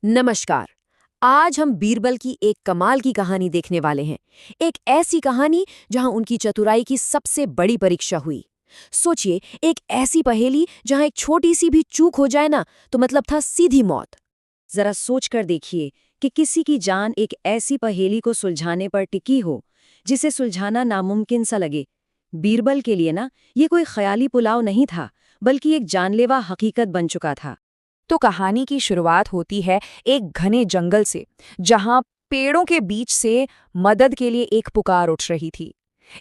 नमस्कार। आज हम बीरबल की एक कमाल की कहानी देखने वाले हैं। एक ऐसी कहानी जहां उनकी चतुराई की सबसे बड़ी परीक्षा हुई। सोचिए, एक ऐसी पहेली जहां एक छोटी सी भी चूक हो जाए ना तो मतलब था सीधी मौत। जरा सोच कर देखिए कि किसी की जान एक ऐसी पहेली को सुलझाने पर टिकी हो जिसे सुलझाना नामुमकिन सा लगे। बीरबल के लिए ना ये कोई ख्याली पुलाव नहीं था, बल्कि एक जानलेवा हकीकत बन चुका था। तो कहानी की शुरुआत होती है एक घने जंगल से, जहां पेड़ों के बीच से मदद के लिए एक पुकार उठ रही थी।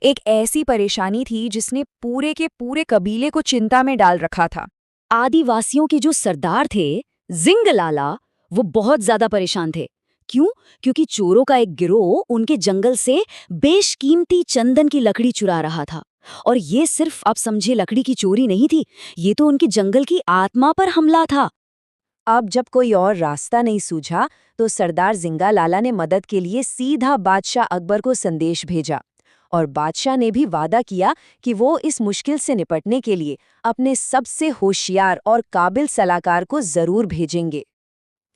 एक ऐसी परेशानी थी जिसने पूरे के पूरे कबीले को चिंता में डाल रखा था। आदिवासियों के जो सरदार थे, जिंगलाला, वो बहुत ज्यादा परेशान थे। क्यों? क्योंकि चोरों का एक गिरोह उनके जंगल से बेशकीमती चंदन की लकड़ी चुरा रहा था। और ये सिर्फ आप समझे लकड़ी की चोरी नहीं थी, ये तो उनके जंगल की आत्मा पर हमला था। अब जब कोई और रास्ता नहीं सूझा तो सरदार जिंगालाला ने मदद के लिए सीधा बादशाह अकबर को संदेश भेजा। और बादशाह ने भी वादा किया कि वो इस मुश्किल से निपटने के लिए अपने सबसे होशियार और काबिल सलाहकार को जरूर भेजेंगे।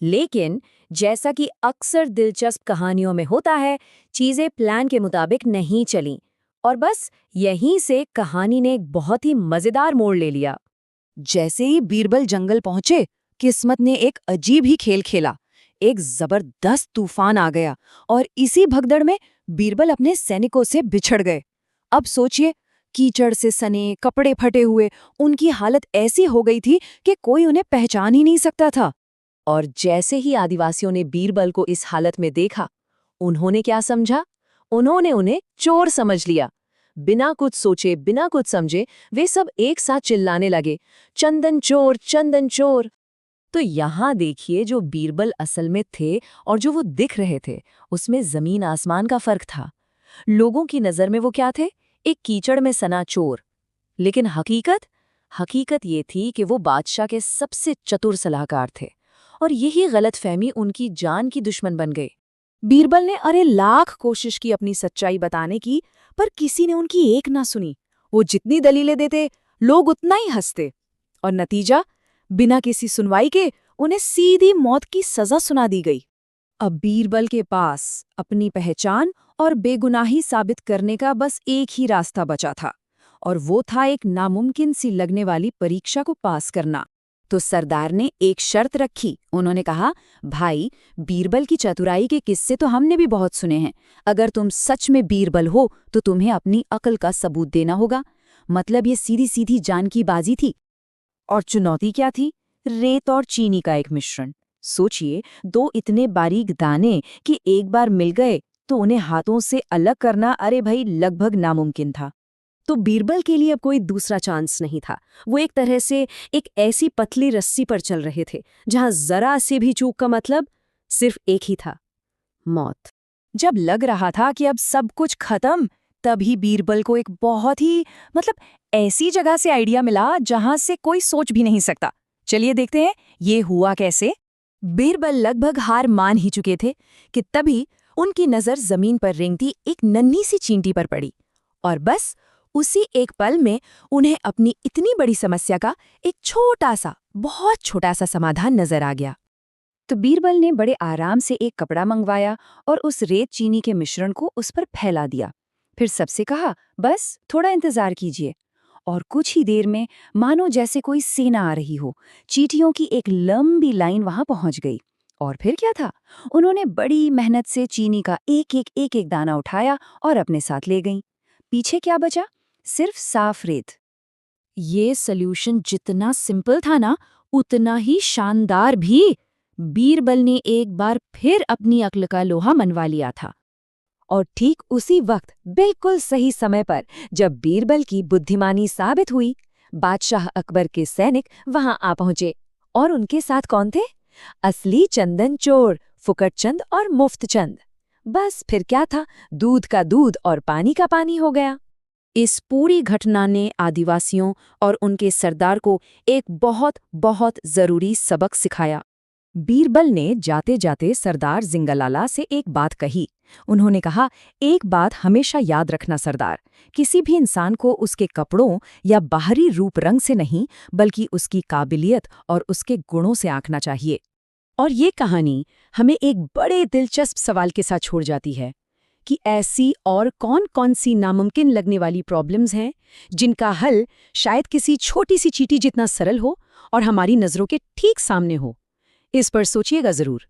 लेकिन जैसा कि अक्सर दिलचस्प कहानियों में होता है, चीजें प्लान के मुताबिक नहीं चलीं और बस यहीं से कहानी ने एक बहुत ही मजेदार मोड़ ले लिया। जैसे ही बीरबल जंगल पहुंचे, किस्मत ने एक अजीब ही खेल खेला। एक जबरदस्त तूफान आ गया और इसी भगदड़ में बीरबल अपने सैनिकों से बिछड़ गए। अब सोचिए, कीचड़ से सने, कपड़े फटे हुए, उनकी हालत ऐसी हो गई थी कि कोई उन्हें पहचान ही नहीं सकता था। और जैसे ही आदिवासियों ने बीरबल को इस हालत में देखा, उन्होंने क्या समझा? उन्होंने उन्हें चोर समझ लिया। बिना कुछ सोचे, बिना कुछ समझे वे सब एक साथ चिल्लाने लगे, चंदन चोर, चंदन चोर। तो यहाँ देखिए, जो बीरबल असल में थे और जो वो दिख रहे थे, उसमें जमीन आसमान का फर्क था। लोगों की नजर में वो क्या थे? एक कीचड़ में सना चोर। लेकिन हकीकत ये थी कि वो बादशाह के सबसे चतुर सलाहकार थे और यही गलतफहमी उनकी जान की दुश्मन बन गई। बीरबल ने अरे लाख कोशिश की अपनी सच्चाई बताने की, पर किसी ने उनकी एक ना सुनी। वो जितनी दलीलें देते, लोग उतना ही हंसते। और नतीजा, बिना किसी सुनवाई के उन्हें सीधी मौत की सजा सुना दी गई। अब बीरबल के पास अपनी पहचान और बेगुनाही साबित करने का बस एक ही रास्ता बचा था, और वो था एक नामुमकिन सी लगने वाली परीक्षा को पास करना। तो सरदार ने एक शर्त रखी। उन्होंने कहा, भाई, बीरबल की चतुराई के किस्से तो हमने भी बहुत सुने हैं। अगर तुम सच में बीरबल हो तो तुम्हें अपनी अकल का सबूत देना होगा। मतलब ये सीधी सीधी जान की बाजी थी। और चुनौती क्या थी? रेत और चीनी का एक मिश्रण। सोचिए, दो इतने बारीक दाने कि एक बार मिल गए तो उन्हें हाथों से अलग करना, अरे भाई, लगभग नामुमकिन था। तो बीरबल के लिए अब कोई दूसरा चांस नहीं था। वो एक तरह से एक ऐसी पतली रस्सी पर चल रहे थे जहां जरा से भी चूक का मतलब सिर्फ एक ही था, मौत। जब लग रहा था कि अब सब कुछ खत्म, तभी बीरबल को एक बहुत ही ऐसी जगह से आइडिया मिला जहां से कोई सोच भी नहीं सकता। चलिए देखते हैं ये हुआ कैसे। बीरबल लगभग हार मान ही चुके थे कि तभी उनकी नजर जमीन पर रेंगती एक नन्ही सी चींटी पर पड़ी। और बस उसी एक पल में उन्हें अपनी इतनी बड़ी समस्या का एक छोटा सा, बहुत छोटा सा समाधान नजर आ गया। तो बीरबल ने बड़े आराम से एक कपड़ा मंगवाया और उस रेत चीनी के मिश्रण को उस पर फैला दिया। फिर सबसे कहा, बस थोड़ा इंतजार कीजिए। और कुछ ही देर में मानो जैसे कोई सेना आ रही हो, चींटियों की एक लंबी लाइन वहां पहुंच गई। और फिर क्या था? उन्होंने बड़ी मेहनत से चीनी का एक एक दाना उठाया और अपने साथ ले गईं। पीछे क्या बचा? सिर्फ साफ रेत। ये सल्यूशन जितना सिंपल था ना, उतना ही शानदार भी। बीरबल ने एक बार फिर अपनी अक्ल का लोहा मनवा लिया था। और ठीक उसी वक्त, बिल्कुल सही समय पर, जब बीरबल की बुद्धिमानी साबित हुई, बादशाह अकबर के सैनिक वहां आ पहुंचे। और उनके साथ कौन थे? असली चंदन चोर, फुकटचंद और मुफ्तचंद। बस फिर क्या था? दूध का दूध और पानी का पानी हो गया। इस पूरी घटना ने आदिवासियों और उनके सरदार को एक बहुत बहुत जरूरी सबक सिखाया। बीरबल ने जाते जाते सरदार जिंगलाला से एक बात कही। उन्होंने कहा, एक बात हमेशा याद रखना सरदार, किसी भी इंसान को उसके कपड़ों या बाहरी रूप रंग से नहीं, बल्कि उसकी काबिलियत और उसके गुणों से आंकना चाहिए। और ये कहानी हमें एक बड़े दिलचस्प सवाल के साथ छोड़ जाती है कि ऐसी और कौन-कौन सी नामुमकिन लगने वाली प्रॉब्लम्स हैं जिनका हल शायद किसी छोटी सी चींटी जितना सरल हो और हमारी नज़रों के ठीक सामने हो। इस पर सोचिएगा ज़रूर।